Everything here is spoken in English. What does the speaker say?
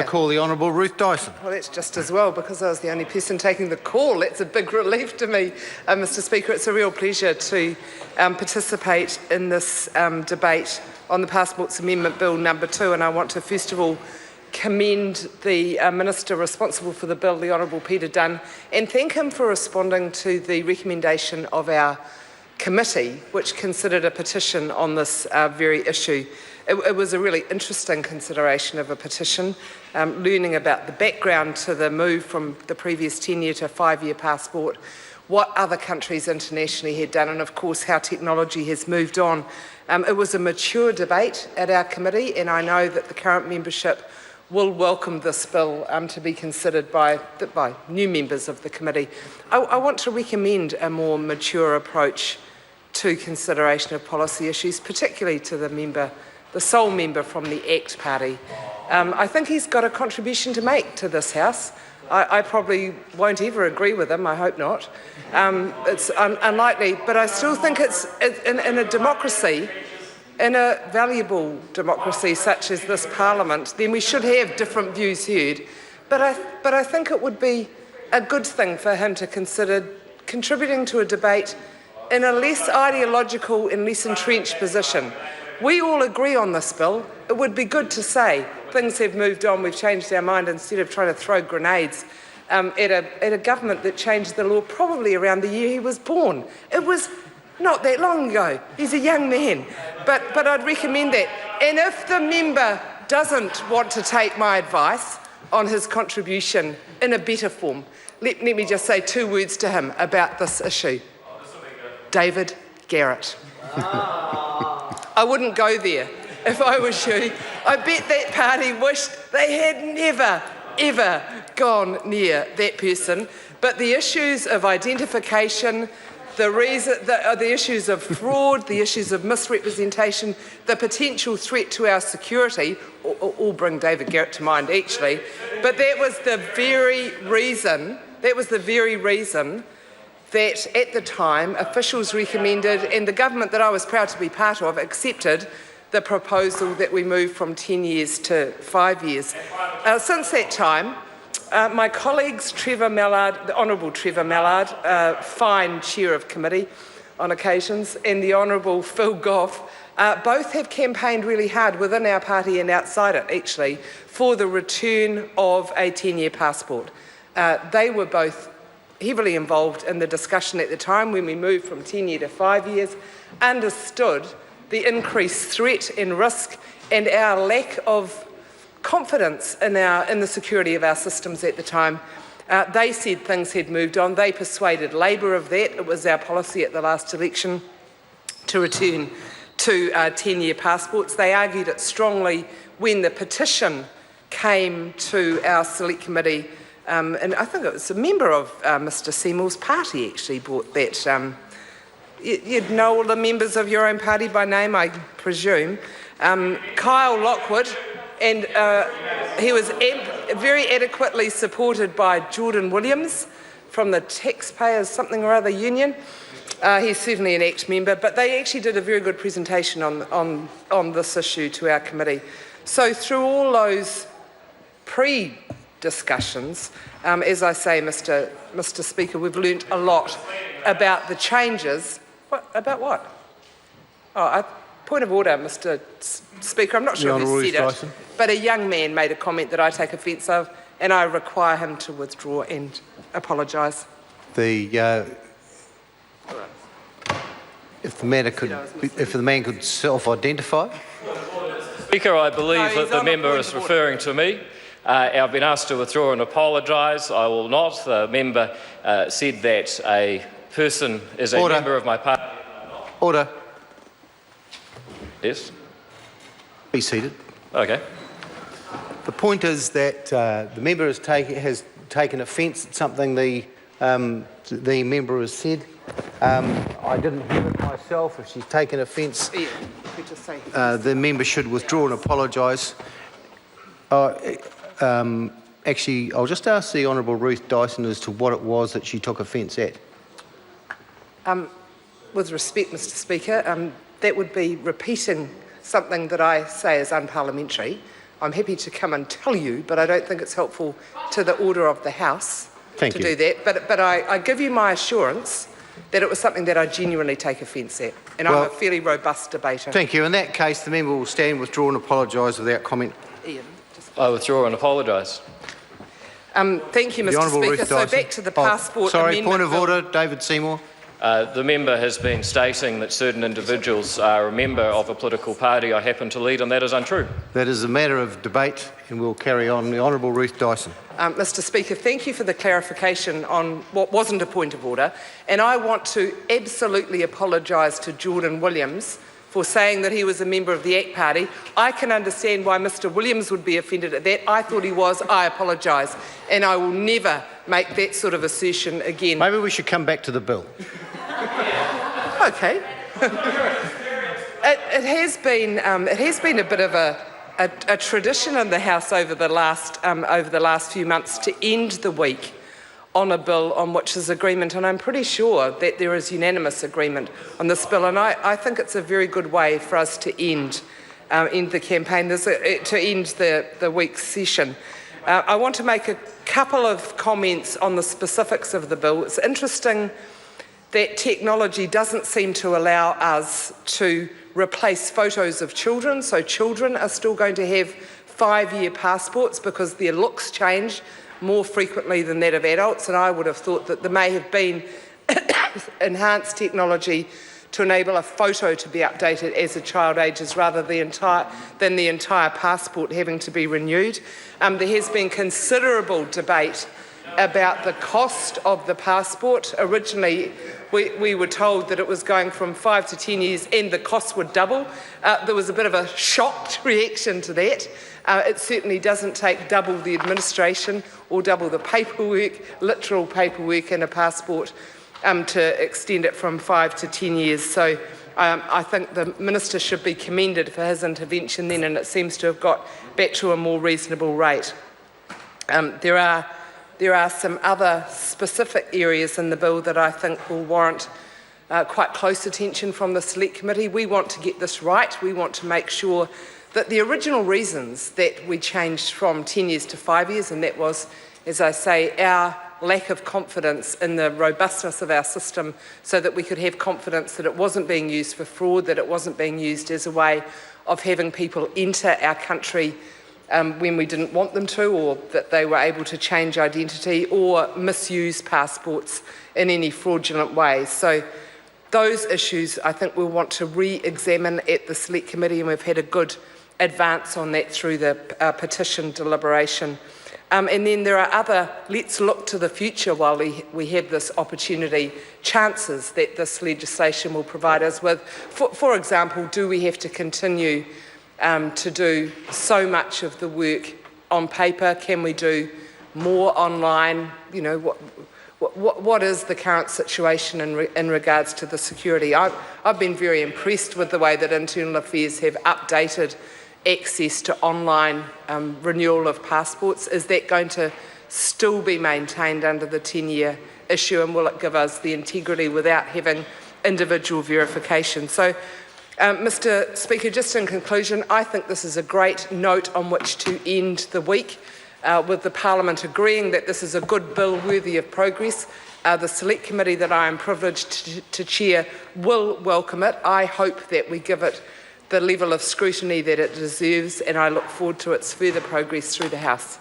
call the Honourable Ruth Dyson. Well, that's just as well, because I was the only person taking the call. It's a big relief to me, Mr Speaker. It's a real pleasure to participate in this debate on the Passports Amendment Bill number 2, and I want to first of all commend the Minister responsible for the bill, the Honourable Peter Dunn, and thank him for responding to the recommendation of our committee, which considered a petition on this very issue. It was a really interesting consideration of a petition, learning about the background to the move from the previous 10-year to 5-year passport, what other countries internationally had done, and of course how technology has moved on. It was a mature debate at our committee, and I know that the current membership will welcome this bill to be considered by new members of the committee. I want to recommend a more mature approach to consideration of policy issues, particularly to the sole member from the ACT party. I think he's got a contribution to make to this House. I probably won't ever agree with him, I hope not. It's unlikely, but I still think it's in a democracy, in a valuable democracy such as this Parliament, then we should have different views heard. But I think it would be a good thing for him to consider contributing to a debate in a less ideological and less entrenched position. We all agree on this bill. It would be good to say things have moved on, we've changed our mind, instead of trying to throw grenades at a government that changed the law probably around the year he was born. It was not that long ago. He's a young man. But I'd recommend that. And if the member doesn't want to take my advice on his contribution in a better form, let me just say 2 words to him about this issue. David Garrett. I wouldn't go there if I was you. I bet that party wished they had never, ever gone near that person. But the issues of identification, the issues of fraud, the issues of misrepresentation, the potential threat to our security, all bring David Garrett to mind actually, but that was the very reason that at the time officials recommended, and the government that I was proud to be part of accepted, the proposal that we move from 10 years to 5 years. Since that time, my colleagues Trevor Mallard, the Honourable Trevor Mallard, fine chair of committee on occasions, and the Honourable Phil Goff, both have campaigned really hard within our party and outside it actually for the return of a 10-year passport. They were both heavily involved in the discussion at the time when we moved from 10-year to 5 years, understood the increased threat and risk and our lack of confidence in the security of our systems at the time. They said things had moved on. They persuaded Labour of that. It was our policy at the last election to return to 10-year passports. They argued it strongly when the petition came to our select committee, and I think it was a member of Mr Seymour's party actually brought that. You'd know all the members of your own party by name, I presume. Kyle Lockwood, and he was very adequately supported by Jordan Williams from the Taxpayers something or other union. He's certainly an ACT member, but they actually did a very good presentation on this issue to our committee. So through all those pre-discussions, as I say, Mr Speaker, we've learnt a lot about the changes. About what? Point of order, Mr Speaker. I'm not sure who said it, but a young man made a comment that I take offence of, and I require him to withdraw and apologise. If the man could self-identify. Speaker, I believe that the member is referring to me. I've been asked to withdraw and apologise. I will not. The member said that a person is a member of my party. Order. Yes. Be seated. Okay. The point is that the member has taken offence at something the member has said. I didn't hear it myself. If she's taken offence, the member should withdraw and apologise. Actually, I'll just ask the Honourable Ruth Dyson as to what it was that she took offence at. With respect, Mr Speaker, that would be repeating something that I say is unparliamentary. I'm happy to come and tell you, but I don't think it's helpful to the order of the House to do that. But I give you my assurance that it was something that I genuinely take offence at, and I'm a fairly robust debater. Thank you. In that case, the member will stand, withdraw and apologise without comment. Ian, I withdraw and apologise. Thank you, Mr. Speaker. So back to the passport amendment. Point of order, David Seymour. The member has been stating that certain individuals are a member of a political party I happen to lead, and that is untrue. That is a matter of debate, and we'll carry on. The Honourable Ruth Dyson. Mr. Speaker, thank you for the clarification on what wasn't a point of order, and I want to absolutely apologise to Jordan Williams for saying that he was a member of the ACT Party. I can understand why Mr. Williams would be offended at that. I thought he was. I apologise, and I will never make that sort of assertion again. Maybe we should come back to the bill. Okay. It has been a bit of a tradition in the House over the last few months to end the week on a bill on which there's agreement, and I'm pretty sure that there is unanimous agreement on this bill, and I think it's a very good way for us to end the campaign, to end the week's session. I want to make a couple of comments on the specifics of the bill. It's interesting that technology doesn't seem to allow us to replace photos of children, so children are still going to have 5-year passports because their looks change more frequently than that of adults, and I would have thought that there may have been enhanced technology to enable a photo to be updated as a child ages rather than the entire passport having to be renewed. There has been considerable debate about the cost of the passport. Originally, we were told that it was going from 5 to 10 years and the cost would double. There was a bit of a shocked reaction to that. It certainly doesn't take double the administration or double the paperwork, literal paperwork in a passport to extend it from 5 to 10 years. So I think the Minister should be commended for his intervention then, and it seems to have got back to a more reasonable rate. There are some other specific areas in the bill that I think will warrant quite close attention from the Select Committee. We want to get this right. We want to make sure that the original reasons that we changed from 10 years to 5 years, and that was, as I say, our lack of confidence in the robustness of our system so that we could have confidence that it wasn't being used for fraud, that it wasn't being used as a way of having people enter our country when we didn't want them to, or that they were able to change identity or misuse passports in any fraudulent way. So those issues I think we'll want to re-examine at the Select Committee, and we've had a good advance on that through the petition deliberation. And then there are other, let's look to the future while we have this opportunity, chances that this legislation will provide us with. For example, do we have to continue to do so much of the work on paper? Can we do more online? You know, what is the current situation in regards to the security? I've been very impressed with the way that Internal Affairs have updated access to online renewal of passports. Is that going to still be maintained under the 10-year issue, and will it give us the integrity without having individual verification? So, Mr. Speaker, just in conclusion, I think this is a great note on which to end the week, with the Parliament agreeing that this is a good bill worthy of progress. The Select Committee that I am privileged to chair will welcome it. I hope that we give it the level of scrutiny that it deserves, and I look forward to its further progress through the House.